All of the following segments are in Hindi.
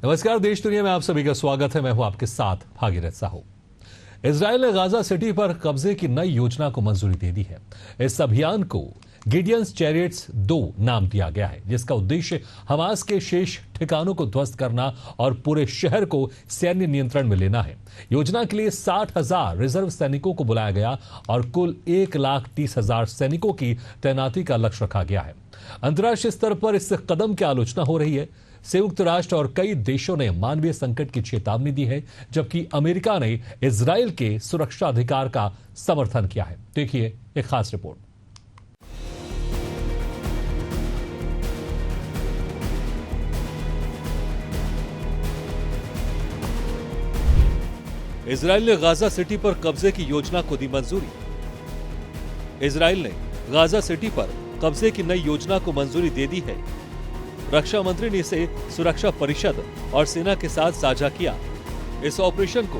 नमस्कार, देश दुनिया में आप सभी का स्वागत है। मैं हूं आपके साथ भागीरथ साहू। इजराइल ने गाजा सिटी पर कब्जे की नई योजना को मंजूरी दे दी है। इस अभियान को गिडियंस चैरियट्स 2 नाम दिया गया है, जिसका उद्देश्य हमास के शेष ठिकानों को ध्वस्त करना और पूरे शहर को सैन्य नियंत्रण में लेना है। योजना के लिए 60,000 रिजर्व सैनिकों को बुलाया गया और कुल 1,30,000 सैनिकों की तैनाती का लक्ष्य रखा गया है। अंतर्राष्ट्रीय स्तर पर इस कदम की आलोचना हो रही है। संयुक्त राष्ट्र और कई देशों ने मानवीय संकट की चेतावनी दी है, जबकि अमेरिका ने इजराइल के सुरक्षा अधिकार का समर्थन किया है। देखिए एक खास रिपोर्ट। इजराइल ने गाजा सिटी पर कब्जे की योजना को दी मंजूरी। इजराइल ने गाजा सिटी पर कब्जे की नई योजना को मंजूरी दे दी है। रक्षा मंत्री ने इसे सुरक्षा परिषद और सेना के साथ साझा किया। इस ऑपरेशन को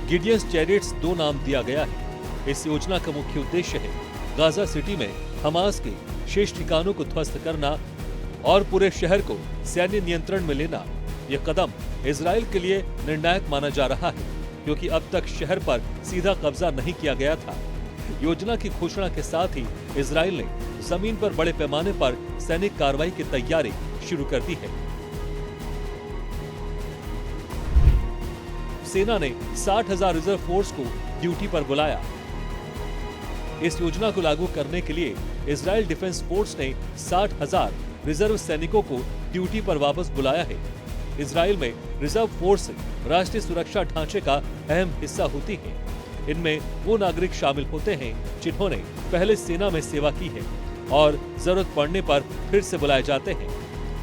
गिडियंस चैरियट्स 2 नाम दिया गया है। इस योजना का मुख्य उद्देश्य है गाजा सिटी में हमास के शेष ठिकानों को ध्वस्त करना और पूरे शहर को सैन्य नियंत्रण में लेना। यह कदम इजराइल के लिए निर्णायक माना जा रहा है, क्योंकि अब तक शहर पर सीधा कब्जा नहीं किया गया था। योजना की घोषणा के साथ ही इजराइल ने जमीन पर बड़े पैमाने पर सैनिक कार्रवाई की तैयारी शुरू कर दी है। सेना ने 60,000 रिजर्व फोर्स को ड्यूटी पर बुलाया। इस योजना को लागू करने के लिए इजराइल डिफेंस फोर्स ने 60,000 रिजर्व सैनिकों को ड्यूटी पर वापस बुलाया है। इजराइल में रिजर्व फोर्स राष्ट्रीय सुरक्षा ढांचे का अहम हिस्सा होती है। इनमें वो नागरिक शामिल होते हैं जिन्होंने पहले सेना में सेवा की है और जरूरत पड़ने पर फिर से बुलाए जाते हैं।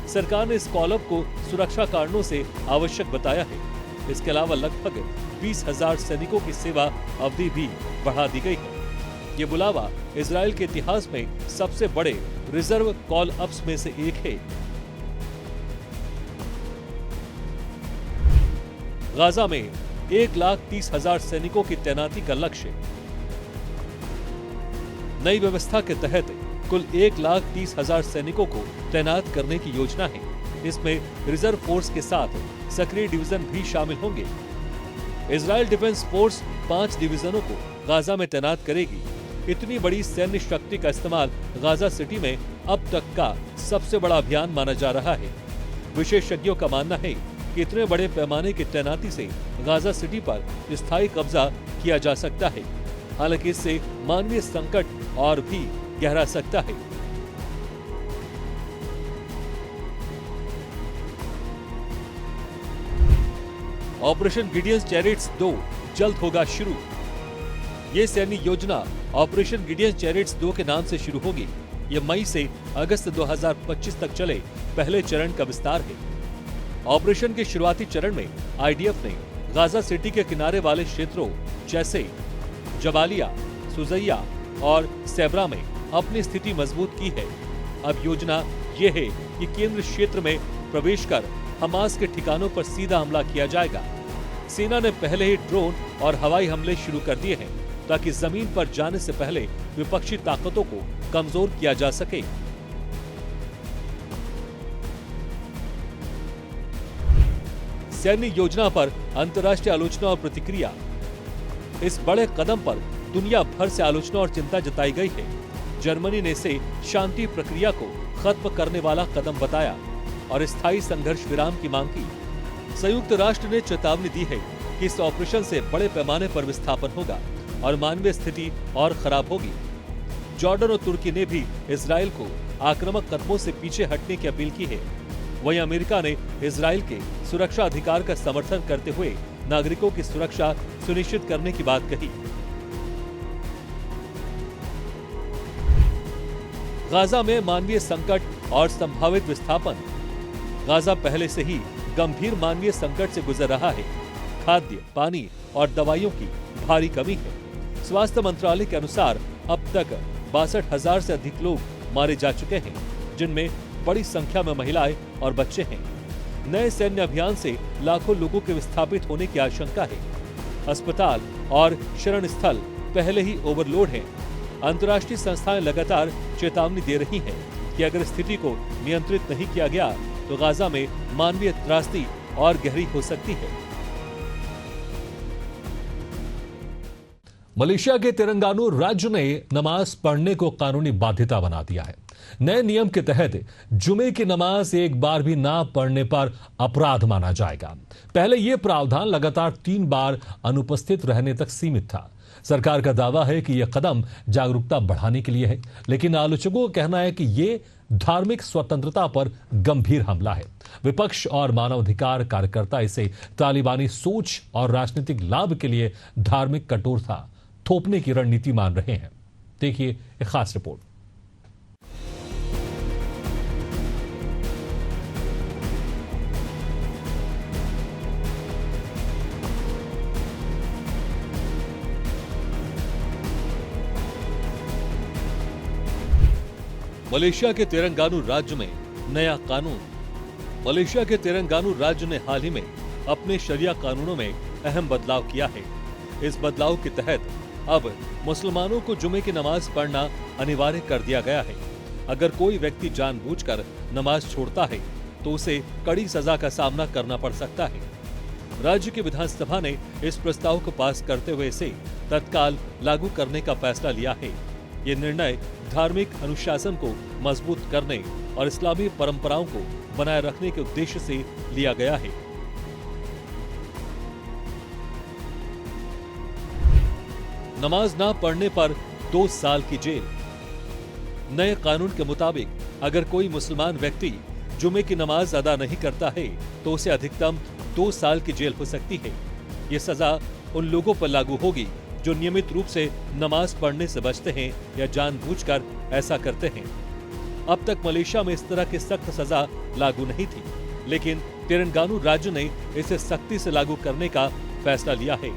सरकार ने इस कॉलअप को सुरक्षा कारणों से आवश्यक बताया है। इसके अलावा लगभग 20,000 सैनिकों की सेवा अवधि भी बढ़ा दी गई है। ये बुलावा इजराइल के इतिहास में सबसे बड़े रिजर्व कॉल अप्स में से एक है। गाजा में 1,30,000 सैनिकों की तैनाती का लक्ष्य। नई व्यवस्था के तहत कुल 1,30,000 सैनिकों को तैनात करने की योजना है। इसमें रिजर्व फोर्स के साथ सक्रिय डिवीजन भी शामिल होंगे। इजराइल डिफेंस फोर्स 5 डिवीजनों को गाजा में तैनात करेगी। इतनी बड़ी सैन्य शक्ति का इस्तेमाल गाजा सिटी में अब तक का सबसे बड़ा अभियान माना जा रहा है। विशेषज्ञों का मानना है कि इतने बड़े पैमाने की तैनाती से गाजा सिटी पर स्थायी कब्जा किया जा सकता है। हालांकि इससे मानवीय संकट और भी गहरा सकता है। ऑपरेशन गिडियंस चैरियट्स 2 जल्द होगा शुरू। ये सैन्य योजना ऑपरेशन गिडियंस चैरियट्स 2 के नाम से शुरू होगी। यह मई से अगस्त 2025 तक चले पहले चरण का विस्तार है। ऑपरेशन के शुरुआती चरण में आईडीएफ ने गाजा सिटी के किनारे वाले क्षेत्रों जैसे जबालिया, सुजैया और सेब्रा में अपनी स्थिति मजबूत की है। अब योजना यह है कि केंद्र क्षेत्र में प्रवेश कर हमास के ठिकानों पर सीधा हमला किया जाएगा। सेना ने पहले ही ड्रोन और हवाई हमले शुरू कर दिए हैं, ताकि जमीन पर जाने से पहले विपक्षी ताकतों को कमजोर किया जा सके। सैन्य योजना पर अंतर्राष्ट्रीय आलोचना और प्रतिक्रिया। इस बड़े कदम पर दुनिया भर से आलोचना और चिंता जताई गई है। जर्मनी ने इसे शांति प्रक्रिया को खत्म करने वाला कदम बताया और स्थायी संघर्ष विराम की मांग की। संयुक्त राष्ट्र ने चेतावनी दी है कि इस ऑपरेशन से बड़े पैमाने पर विस्थापन होगा और मानवीय स्थिति और खराब होगी। जॉर्डन और तुर्की ने भी इजराइल को आक्रामक कदमों से पीछे हटने की अपील की है। वहीं अमेरिका ने इजराइल के सुरक्षा अधिकार का समर्थन करते हुए नागरिकों की सुरक्षा सुनिश्चित करने की बात कही। गाजा में मानवीय संकट और संभावित विस्थापन। गाजा पहले से ही गंभीर मानवीय संकट से गुजर रहा है। खाद्य, पानी और दवाइयों की भारी कमी है। स्वास्थ्य मंत्रालय के अनुसार अब तक 62,000 से अधिक लोग मारे जा चुके हैं, जिनमें बड़ी संख्या में महिलाएं और बच्चे हैं। नए सैन्य अभियान से लाखों लोगों के विस्थापित होने की आशंका है। अस्पताल और शरण स्थल पहले ही ओवरलोड हैं। अंतर्राष्ट्रीय संस्थाएं लगातार चेतावनी दे रही हैं कि अगर स्थिति को नियंत्रित नहीं किया गया तो गाजा में मानवीय त्रासदी और गहरी हो सकती है। मलेशिया के तेलंगाना राज्य ने नमाज पढ़ने को कानूनी बाध्यता बना दिया है। नए नियम के तहत जुमे की नमाज एक बार भी ना पढ़ने पर अपराध माना जाएगा। पहले यह प्रावधान लगातार 3 बार अनुपस्थित रहने तक सीमित था। सरकार का दावा है कि यह कदम जागरूकता बढ़ाने के लिए है, लेकिन आलोचकों का कहना है कि यह धार्मिक स्वतंत्रता पर गंभीर हमला है। विपक्ष और मानवाधिकार कार्यकर्ता इसे तालिबानी सोच और राजनीतिक लाभ के लिए धार्मिक कठोरता थोपने की रणनीति मान रहे हैं। देखिए एक खास रिपोर्ट। मलेशिया के तेलंगाना राज्य में नया कानून। मलेशिया के तेलंगाना राज्य ने हाल ही में अपने शरिया कानूनों में अहम बदलाव किया है। इस बदलाव के तहत अब मुसलमानों को जुमे की नमाज पढ़ना अनिवार्य कर दिया गया है। अगर कोई व्यक्ति जानबूझकर नमाज छोड़ता है तो उसे कड़ी सजा का सामना करना पड़ सकता है। राज्य की विधानसभा ने इस प्रस्ताव को पास करते हुए इसे तत्काल लागू करने का फैसला लिया है। ये निर्णय धार्मिक अनुशासन को मजबूत करने और इस्लामी परंपराओं को बनाए रखने के उद्देश्य से लिया गया है। नमाज ना पढ़ने पर 2 साल की जेल। नए कानून के मुताबिक अगर कोई मुसलमान व्यक्ति जुमे की नमाज अदा नहीं करता है तो उसे अधिकतम 2 साल की जेल हो सकती है। ये सजा उन लोगों पर लागू होगी जो नियमित रूप से नमाज पढ़ने से बचते हैं या जानबूझकर ऐसा करते हैं। अब तक मलेशिया में इस तरह की सख्त सजा लागू नहीं थी, लेकिन तेलंगाना राज्य ने इसे सख्ती से लागू करने का फैसला लिया है।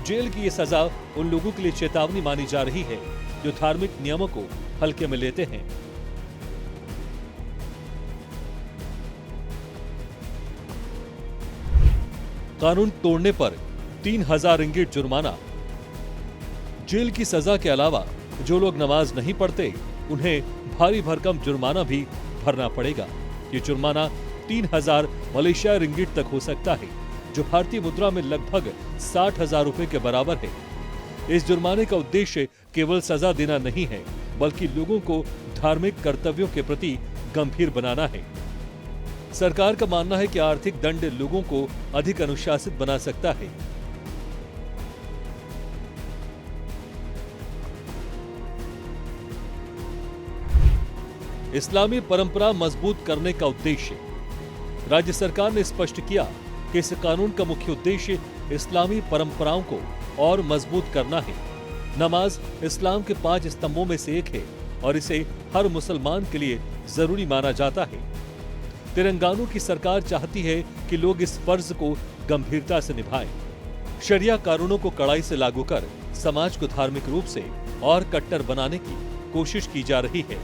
जेल की ये सजा उन लोगों के लिए चेतावनी मानी जा रही है जो धार्मिक नियमों को हल्के में लेते हैं। कानून तोड़ने पर 3000 रिंगिट जुर्माना। जेल की सजा के अलावा जो लोग नमाज नहीं पढ़ते उन्हें भारी भरकम जुर्माना भी भरना पड़ेगा। ये जुर्माना 3000 मलेशियाई रिंगिट तक हो सकता है, जो भारतीय मुद्रा में लगभग 60,000 रुपए के बराबर है। इस जुर्माने का उद्देश्य केवल सजा देना नहीं है, बल्कि लोगों को धार्मिक कर्तव्यों के प्रति गंभीर बनाना है। सरकार का मानना है कि आर्थिक दंड लोगों को अधिक अनुशासित बना सकता है। इस्लामी परंपरा मजबूत करने का उद्देश्य। राज्य सरकार ने स्पष्ट किया कि इस कानून का मुख्य उद्देश्य इस्लामी परंपराओं को और मजबूत करना है। नमाज इस्लाम के 5 स्तंभों में से एक है और इसे हर मुसलमान के लिए जरूरी माना जाता है। तेलंगाना की सरकार चाहती है कि लोग इस फर्ज को गंभीरता से निभाएं। शरिया कानूनों को कड़ाई से लागू कर समाज को धार्मिक रूप से और कट्टर बनाने की कोशिश की जा रही है।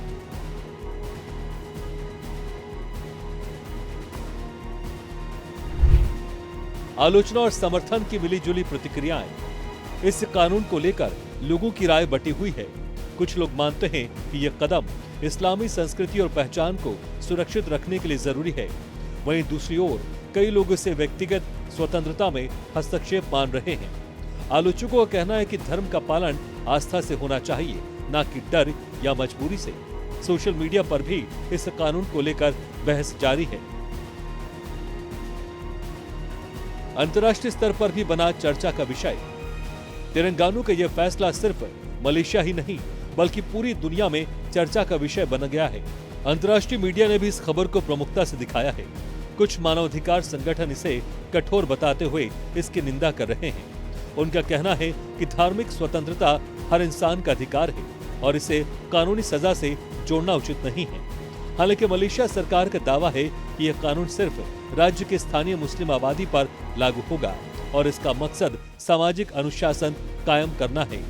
आलोचना और समर्थन की मिलीजुली प्रतिक्रियाएं। इस कानून को लेकर लोगों की राय बटी हुई है। कुछ लोग मानते हैं कि यह कदम इस्लामी संस्कृति और पहचान को सुरक्षित रखने के लिए जरूरी है। वहीं दूसरी ओर कई लोग इसे व्यक्तिगत स्वतंत्रता में हस्तक्षेप मान रहे हैं। आलोचकों का कहना है कि धर्म का पालन आस्था से होना चाहिए, न कि डर या मजबूरी से। सोशल मीडिया पर भी इस कानून को लेकर बहस जारी है। अंतर्राष्ट्रीय स्तर पर भी बना चर्चा का विषय। तेलंगाना का यह फैसला सिर्फ मलेशिया ही नहीं बल्कि पूरी दुनिया में चर्चा का विषय बन गया है। अंतर्राष्ट्रीय मीडिया ने भी इस खबर को प्रमुखता से दिखाया है। कुछ मानवाधिकार संगठन इसे कठोर बताते हुए इसकी निंदा कर रहे हैं। उनका कहना है कि धार्मिक स्वतंत्रता हर इंसान का अधिकार है और इसे कानूनी सजा से जोड़ना उचित नहीं है। हालांकि मलेशिया सरकार का दावा है कि यह कानून सिर्फ राज्य के स्थानीय मुस्लिम आबादी पर लागू होगा और इसका मकसद सामाजिक अनुशासन कायम करना है।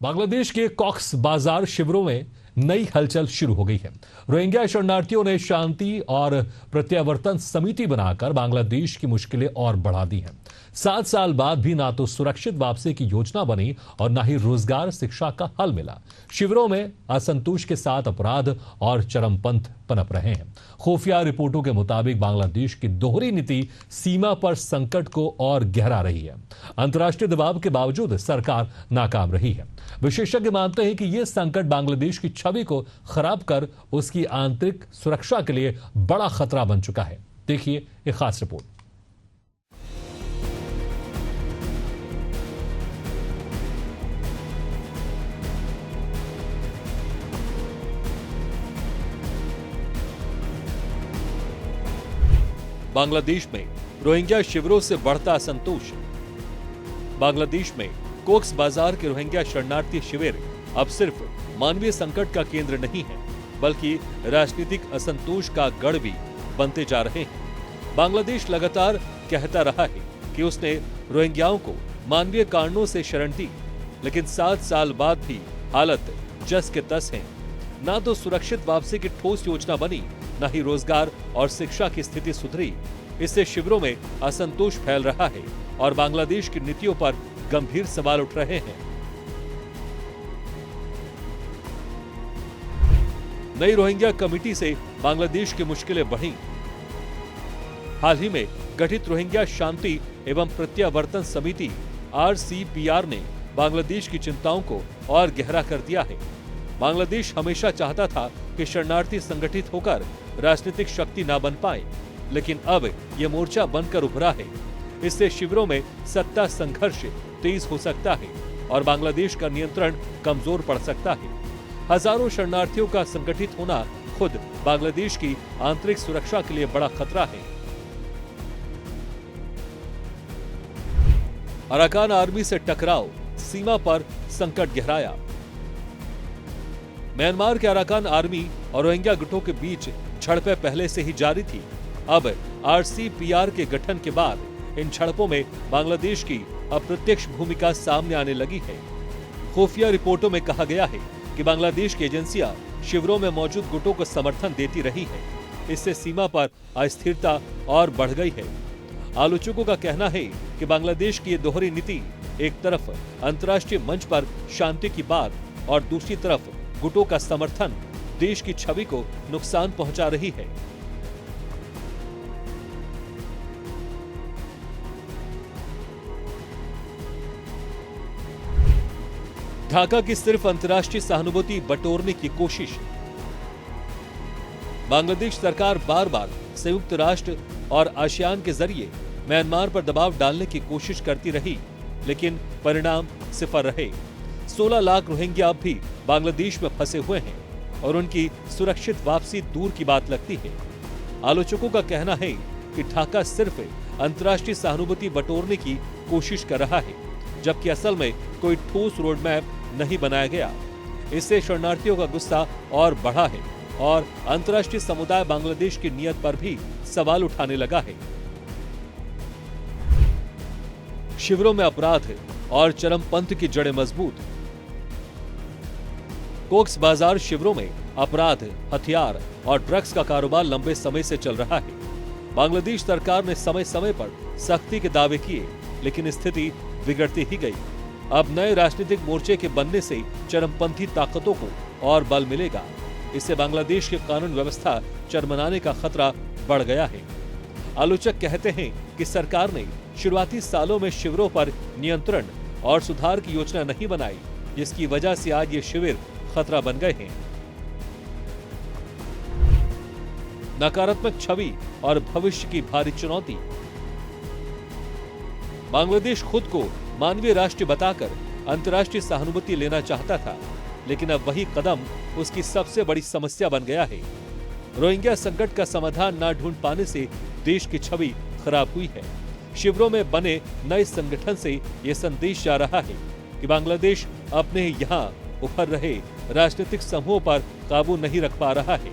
बांग्लादेश के कॉक्स बाजार शिविरों में नई हलचल शुरू हो गई है। रोहिंग्या शरणार्थियों ने शांति और प्रत्यावर्तन समिति बनाकर बांग्लादेश की मुश्किलें और बढ़ा दी हैं। 7 साल बाद भी ना तो सुरक्षित वापसी की योजना बनी और ना ही रोजगार शिक्षा का हल मिला। शिविरों में असंतोष के साथ अपराध और चरमपंथ पनप रहे हैं। खुफिया रिपोर्टों के मुताबिक बांग्लादेश की दोहरी नीति सीमा पर संकट को और गहरा रही है। अंतर्राष्ट्रीय दबाव के बावजूद सरकार नाकाम रही है। विशेषज्ञ मानते हैं कि यह संकट बांग्लादेश की छवि को खराब कर उसकी आंतरिक सुरक्षा के लिए बड़ा खतरा बन चुका है। देखिए एक खास रिपोर्ट। बांग्लादेश में रोहिंग्या शिविरों से बढ़ता असंतोष। बांग्लादेश में कोक्स बाजार के रोहिंग्या शरणार्थी शिविर अब सिर्फ मानवीय संकट का केंद्र नहीं है, बल्कि राजनीतिक असंतोष का गढ़ भी बनते जा रहे हैं। बांग्लादेश लगातार कहता रहा है कि उसने रोहिंग्याओं को मानवीय कारणों से शरण दी, लेकिन 7 साल बाद भी हालत जस के तस है। ना तो सुरक्षित वापसी की ठोस योजना बनी, न ही रोजगार और शिक्षा की स्थिति सुधरी। इससे शिविरों में असंतोष फैल रहा है और बांग्लादेश की नीतियों पर गंभीर सवाल उठ रहे हैं। नई रोहिंग्या कमेटी से बांग्लादेश की मुश्किलें बढ़ी। हाल ही में गठित रोहिंग्या शांति एवं प्रत्यावर्तन समिति RCPR ने बांग्लादेश की चिंताओं को और गहरा कर दिया है। बांग्लादेश हमेशा चाहता था कि शरणार्थी संगठित होकर राजनीतिक शक्ति न बन पाए, लेकिन अब यह मोर्चा बनकर उभरा है। इससे शिविरों में सत्ता संघर्ष तेज हो सकता है और बांग्लादेश का नियंत्रण कमजोर पड़ सकता है। हजारों शरणार्थियों का संगठित होना खुद बांग्लादेश की आंतरिक सुरक्षा के लिए बड़ा खतरा है। अराकान आर्मी से टकराव, सीमा पर संकट गहराया। म्यांमार के अराकान आर्मी और रोहिंग्या गुटों के बीच झड़पें पहले से ही जारी थी। अब RCPR के गठन के बाद इन झड़पों में बांग्लादेश की अप्रत्यक्ष भूमिका सामने आने लगी है। खुफिया रिपोर्टों में कहा गया है कि बांग्लादेश की एजेंसियां शिविरों में मौजूद गुटों को समर्थन देती रही है। इससे सीमा पर अस्थिरता और बढ़ गई है। आलोचकों का कहना है कि बांग्लादेश की ये दोहरी नीति एक तरफ अंतर्राष्ट्रीय मंच पर शांति की बात और दूसरी तरफ गुटों का समर्थन देश की छवि को नुकसान पहुंचा रही है। ढाका की सिर्फ अंतर्राष्ट्रीय सहानुभूति बटोरने की कोशिश। बांग्लादेश सरकार बार बार संयुक्त राष्ट्र और आसियान के जरिए म्यांमार पर दबाव डालने की कोशिश करती रही, लेकिन परिणाम सिफर रहे। 16 लाख रोहिंग्या अब भी बांग्लादेश में फंसे हुए हैं और उनकी सुरक्षित वापसी दूर की बात लगती है। आलोचकों का कहना है कि ढाका सिर्फ अंतर्राष्ट्रीय सहानुभूति बटोरने की कोशिश कर रहा है, जबकि असल में कोई ठोस रोड मैप नहीं बनाया गया। इससे शरणार्थियों का गुस्सा और बढ़ा है और अंतर्राष्ट्रीय समुदाय बांग्लादेश की नीयत पर भी सवाल उठाने लगा है। शिविरों में अपराध और चरमपंथ की जड़ें मजबूत। कोक्स बाजार शिविरों में अपराध, हथियार और ड्रग्स का कारोबार लंबे समय से चल रहा है। बांग्लादेश सरकार ने समय समय पर सख्ती के दावे किए, लेकिन स्थिति बिगड़ती ही गई। अब नए राजनीतिक मोर्चे के बनने से चरमपंथी ताकतों को और बल मिलेगा। इससे बांग्लादेश की कानून व्यवस्था चरमराने का खतरा बढ़ गया है। आलोचक कहते हैं कि सरकार ने शुरुआती सालों में शिविरों पर नियंत्रण और सुधार की योजना नहीं बनाई, जिसकी वजह से आज ये शिविर खतरा बन गए हैं। नकारात्मक छवि और भविष्य की भारी चुनौती। बांग्लादेश खुद को मानवीय राष्ट्र बताकर अंतर्राष्ट्रीय सहानुभूति लेना चाहता था, लेकिन अब वही कदम उसकी सबसे बड़ी समस्या बन गया है। रोहिंग्या संकट का समाधान न ढूंढ पाने से देश की छवि खराब हुई है। शिविरों में बने नए संगठन से यह संदेश जा रहा है कि बांग्लादेश अपने यहाँ उभर रहे राजनीतिक समूहों पर काबू नहीं रख पा रहा है।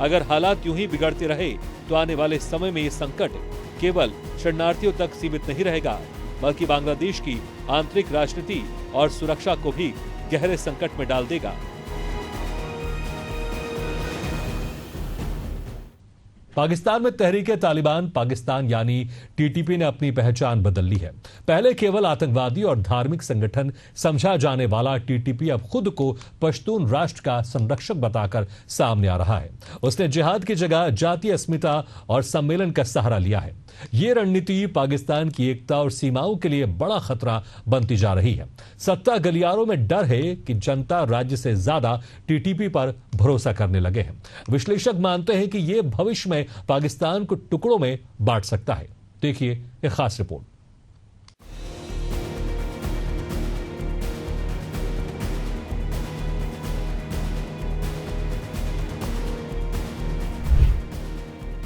अगर हालात यूं ही बिगड़ते रहे तो आने वाले समय में ये संकट केवल शरणार्थियों तक सीमित नहीं रहेगा, बल्कि बांग्लादेश की आंतरिक राजनीति और सुरक्षा को भी गहरे संकट में डाल देगा। पाकिस्तान में तहरीक-ए-तालिबान पाकिस्तान यानी टीटीपी ने अपनी पहचान बदल ली है। पहले केवल आतंकवादी और धार्मिक संगठन समझा जाने वाला टीटीपी अब खुद को पश्तून राष्ट्र का संरक्षक बताकर सामने आ रहा है। उसने जिहाद की जगह जातीय अस्मिता और सम्मेलन का सहारा लिया है। ये रणनीति पाकिस्तान की एकता और सीमाओं के लिए बड़ा खतरा बनती जा रही है। सत्ता गलियारों में डर है कि जनता राज्य से ज्यादा टीटीपी पर भरोसा करने लगे हैं। विश्लेषक मानते हैं कि यह भविष्य में पाकिस्तान को टुकड़ों में बांट सकता है। देखिए एक खास रिपोर्ट।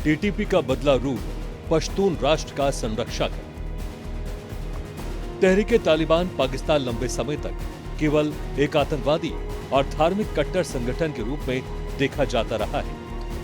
टीटीपी का बदला रूप पश्तून राष्ट्र का संरक्षक है। तहरीक-ए-तालिबान पाकिस्तान लंबे समय तक केवल एक आतंकवादी और धार्मिक कट्टर संगठन के रूप में देखा जाता रहा है,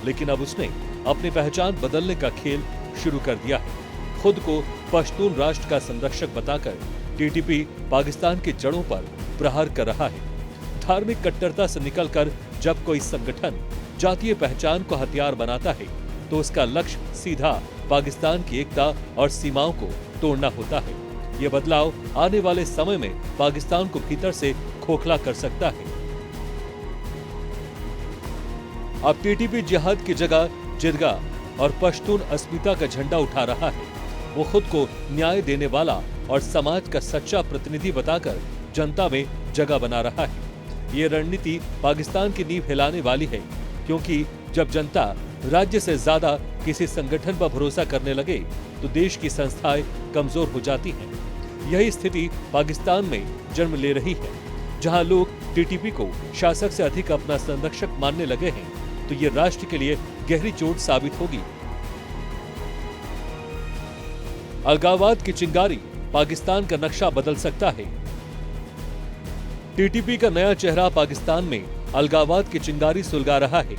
लेकिन अब उसने अपनी पहचान बदलने का खेल शुरू कर दिया है। खुद को पश्तून राष्ट्र का संरक्षक बताकर टीटीपी पाकिस्तान की जड़ों पर प्रहार कर रहा है। धार्मिक कट्टरता से निकलकर जब कोई संगठन जातीय पहचान को हथियार बनाता है तो उसका लक्ष्य सीधा पाकिस्तान की एकता और सीमाओं को तोड़ना होता है। यह बदलाव आने वाले समय में पाकिस्तान को भीतर से खोखला कर सकता है। अब टीटीपी जिहाद की जगह जिरगा और पश्तून अस्मिता का झंडा उठा रहा है। वो खुद को न्याय देने वाला और समाज का सच्चा प्रतिनिधि बताकर जनता में जगह बना रहा है। ये रणनीति पाकिस्तान की नींव हिलाने वाली है, क्योंकि जब जनता राज्य से ज्यादा किसी संगठन पर भरोसा करने लगे तो देश की संस्थाएं कमजोर हो जाती हैं। यही स्थिति पाकिस्तान में जन्म ले रही है। जहां लोग टीटीपी को शासक से अधिक अपना संरक्षक मानने लगे हैं, तो ये राष्ट्र के लिए गहरी चोट साबित होगी। अलगाववाद की चिंगारी पाकिस्तान का नक्शा बदल सकता है। टीटीपी का नया चेहरा पाकिस्तान में अलगाववाद की चिंगारी सुलगा रहा है।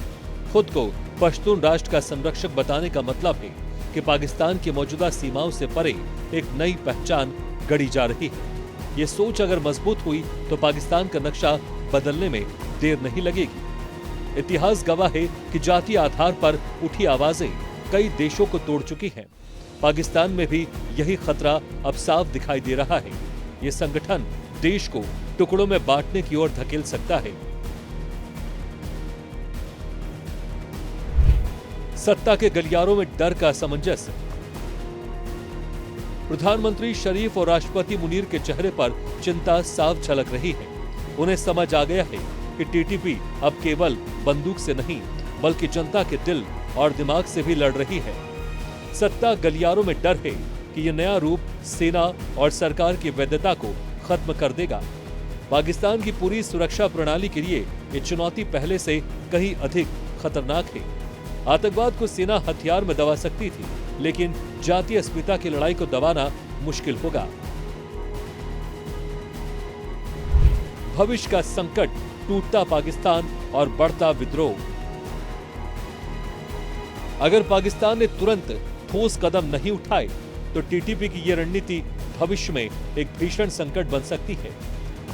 खुद को पश्तून राष्ट्र का संरक्षक बताने का मतलब है कि पाकिस्तान की मौजूदा सीमाओं से परे एक नई पहचान गढ़ी जा रही है। ये सोच अगर मजबूत हुई तो पाकिस्तान का नक्शा बदलने में देर नहीं लगेगी। इतिहास गवाह है कि जातीय आधार पर उठी आवाजें कई देशों को तोड़ चुकी हैं। पाकिस्तान में भी यही खतरा अब साफ दिखाई दे रहा है। ये संगठन देश को टुकड़ों में बांटने की ओर धकेल सकता है। सत्ता के गलियारों में डर का सामंजस्य। प्रधानमंत्री शरीफ और राष्ट्रपति मुनीर के चेहरे पर चिंता साफ झलक रही है। उन्हें समझ आ गया है कि टीटीपी अब केवल बंदूक से नहीं बल्कि जनता के दिल और दिमाग से भी लड़ रही है। सत्ता गलियारों में डर है कि यह नया रूप सेना और सरकार की वैधता को खत्म कर देगा। पाकिस्तान की पूरी सुरक्षा प्रणाली के लिए ये चुनौती पहले से कहीं अधिक खतरनाक है। आतंकवाद को सेना हथियार में दबा सकती थी, लेकिन जातीय अस्मिता की लड़ाई को दबाना मुश्किल होगा। भविष्य का संकट, टूटता पाकिस्तान और बढ़ता विद्रोह। अगर पाकिस्तान ने तुरंत ठोस कदम नहीं उठाए तो टीटीपी की यह रणनीति भविष्य में एक भीषण संकट बन सकती है।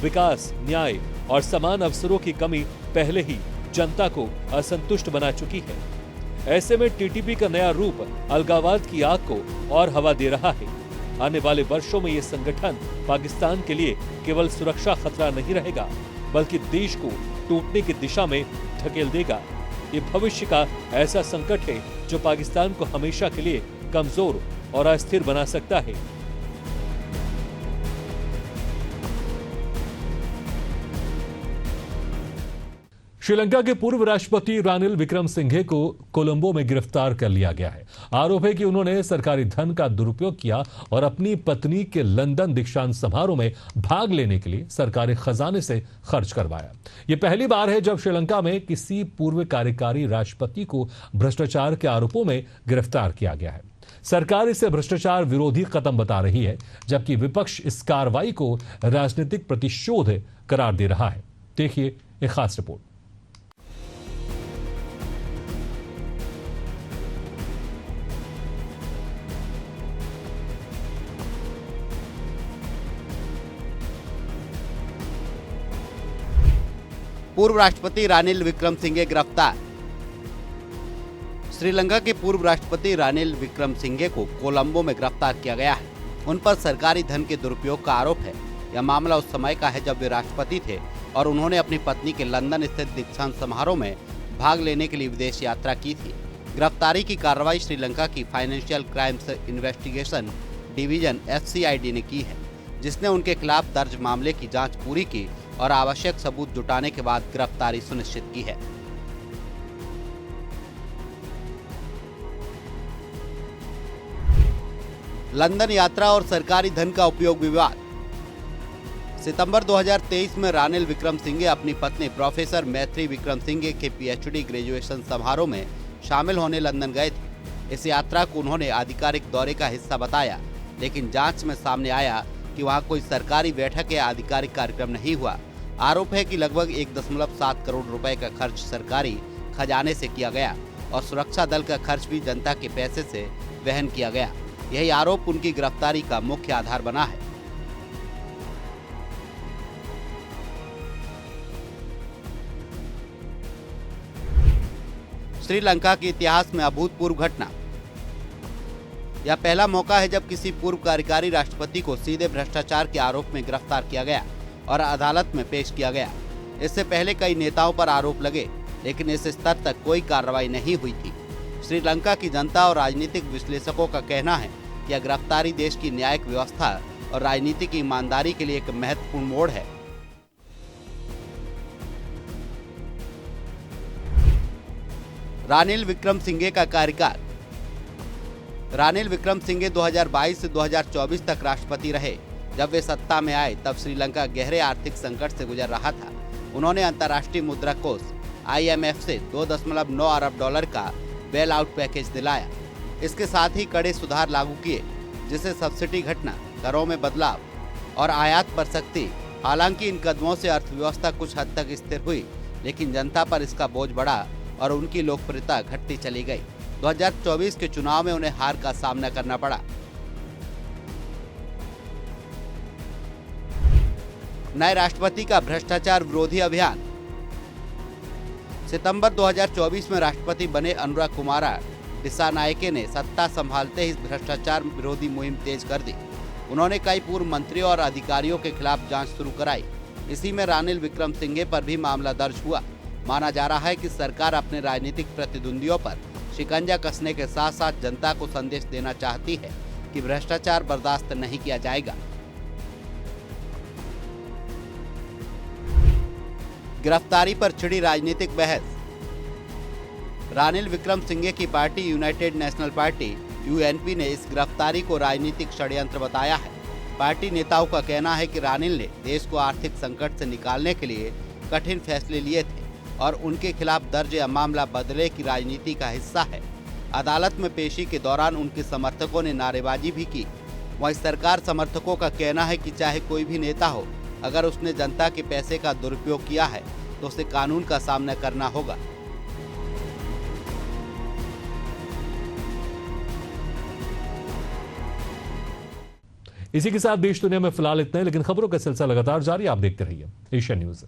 विकास, न्याय और समान अवसरों की कमी पहले ही जनता को असंतुष्ट बना चुकी है। ऐसे में टीटीपी का नया रूप अलगाववाद की आग को और हवा दे रहा है। आने वाले वर्षों में यह संगठन पाकिस्तान के लिए केवल सुरक्षा खतरा नहीं रहेगा, बल्कि देश को टूटने की दिशा में धकेल देगा। ये भविष्य का ऐसा संकट है जो पाकिस्तान को हमेशा के लिए कमजोर और अस्थिर बना सकता है। श्रीलंका के पूर्व राष्ट्रपति रानिल विक्रमसिंघे को कोलंबो में गिरफ्तार कर लिया गया है। आरोप है कि उन्होंने सरकारी धन का दुरुपयोग किया और अपनी पत्नी के लंदन दीक्षांत समारोह में भाग लेने के लिए सरकारी खजाने से खर्च करवाया। यह पहली बार है जब श्रीलंका में किसी पूर्व कार्यकारी राष्ट्रपति को भ्रष्टाचार के आरोपों में गिरफ्तार किया गया है। सरकार इसे भ्रष्टाचार विरोधी कदम बता रही है, जबकि विपक्ष इस कार्रवाई को राजनीतिक प्रतिशोध करार दे रहा है। देखिए एक खास रिपोर्ट। पूर्व राष्ट्रपति रानिल विक्रमसिंघे गिरफ्तार। श्रीलंका के पूर्व राष्ट्रपति रानिल विक्रमसिंघे को कोलंबो में गिरफ्तार किया गया है। उन पर सरकारी धन के दुरुपयोग का आरोप है। यह मामला उस समय का है जब वे राष्ट्रपति थे और उन्होंने अपनी पत्नी के लंदन स्थित दीक्षांत समारोह में भाग लेने के लिए विदेश यात्रा की थी। गिरफ्तारी की कार्रवाई श्रीलंका की financial crimes investigation division FCID ने की है, जिसने उनके खिलाफ दर्ज मामले की जांच पूरी की और आवश्यक सबूत जुटाने के बाद गिरफ्तारी सुनिश्चित की है। लंदन यात्रा और सरकारी धन का उपयोग विवाद। सितंबर 2023 में रानिल विक्रमसिंघे अपनी पत्नी प्रोफेसर मैत्री विक्रमसिंघे के PhD ग्रेजुएशन समारोह में शामिल होने लंदन गए थे। इस यात्रा को उन्होंने आधिकारिक दौरे का हिस्सा बताया, लेकिन जांच में सामने आया कि वहां कोई सरकारी बैठक या आधिकारिक कार्यक्रम नहीं हुआ। आरोप है कि लगभग 1.7 करोड़ रुपए का खर्च सरकारी खजाने से किया गया और सुरक्षा दल का खर्च भी जनता के पैसे से वहन किया गया। यही आरोप उनकी गिरफ्तारी का मुख्य आधार बना है। श्रीलंका के इतिहास में अभूतपूर्व घटना। यह पहला मौका है जब किसी पूर्व कार्यकारी राष्ट्रपति को सीधे भ्रष्टाचार के आरोप में गिरफ्तार किया गया और अदालत में पेश किया गया। इससे पहले कई नेताओं पर आरोप लगे, लेकिन इस स्तर तक कोई कार्रवाई नहीं हुई थी। श्रीलंका की जनता और राजनीतिक विश्लेषकों का कहना है कि यह गिरफ्तारी देश की न्यायिक व्यवस्था और राजनीतिक ईमानदारी के लिए एक महत्वपूर्ण मोड़ है। रानिल विक्रमसिंघे का कार्यकाल। रानिल विक्रमसिंघे 2022 से 2024 तक राष्ट्रपति रहे। जब वे सत्ता में आए तब श्रीलंका गहरे आर्थिक संकट से गुजर रहा था। उन्होंने अंतर्राष्ट्रीय मुद्रा कोष IMF से $2.9 अरब का बेल आउट पैकेज दिलाया। इसके साथ ही कड़े सुधार लागू किए, जिसे सब्सिडी घटना, करों में बदलाव और आयात पर सख्ती। हालांकि इन कदमों से अर्थव्यवस्था कुछ हद तक स्थिर हुई, लेकिन जनता पर इसका बोझ बढ़ा और उनकी लोकप्रियता घटती चली गई। 2024 के चुनाव में उन्हें हार का सामना करना पड़ा। नए राष्ट्रपति का भ्रष्टाचार विरोधी अभियान। सितंबर 2024 में राष्ट्रपति बने अनुराग कुमारा दिसानायके ने सत्ता संभालते ही भ्रष्टाचार विरोधी मुहिम तेज कर दी। उन्होंने कई पूर्व मंत्रियों और अधिकारियों के खिलाफ जांच शुरू कराई। इसी में रानिल विक्रमसिंघे पर भी मामला दर्ज हुआ। माना जा रहा है कि सरकार अपने राजनीतिक प्रतिद्वंदियों पर शिकंजा कसने के साथ साथ जनता को संदेश देना चाहती है कि भ्रष्टाचार बर्दाश्त नहीं किया जाएगा। गिरफ्तारी पर छिड़ी राजनीतिक बहस। रानिल विक्रमसिंघे की party United national party UNP ने इस गिरफ्तारी को राजनीतिक षड्यंत्र बताया है। पार्टी नेताओं का कहना है कि रानिल ने देश को आर्थिक संकट से निकालने के लिए कठिन फैसले लिए थे और उनके खिलाफ दर्ज यह मामला बदले की राजनीति का हिस्सा है। अदालत में पेशी के दौरान उनके समर्थकों ने नारेबाजी भी की। वहीं सरकार समर्थकों का कहना है कि चाहे कोई भी नेता हो, अगर उसने जनता के पैसे का दुरुपयोग किया है तो उसे कानून का सामना करना होगा। इसी के साथ देश दुनिया में फिलहाल इतना ही, लेकिन खबरों का सिलसिला लगातार जारी। आप देखते रहिए एशियन न्यूज़।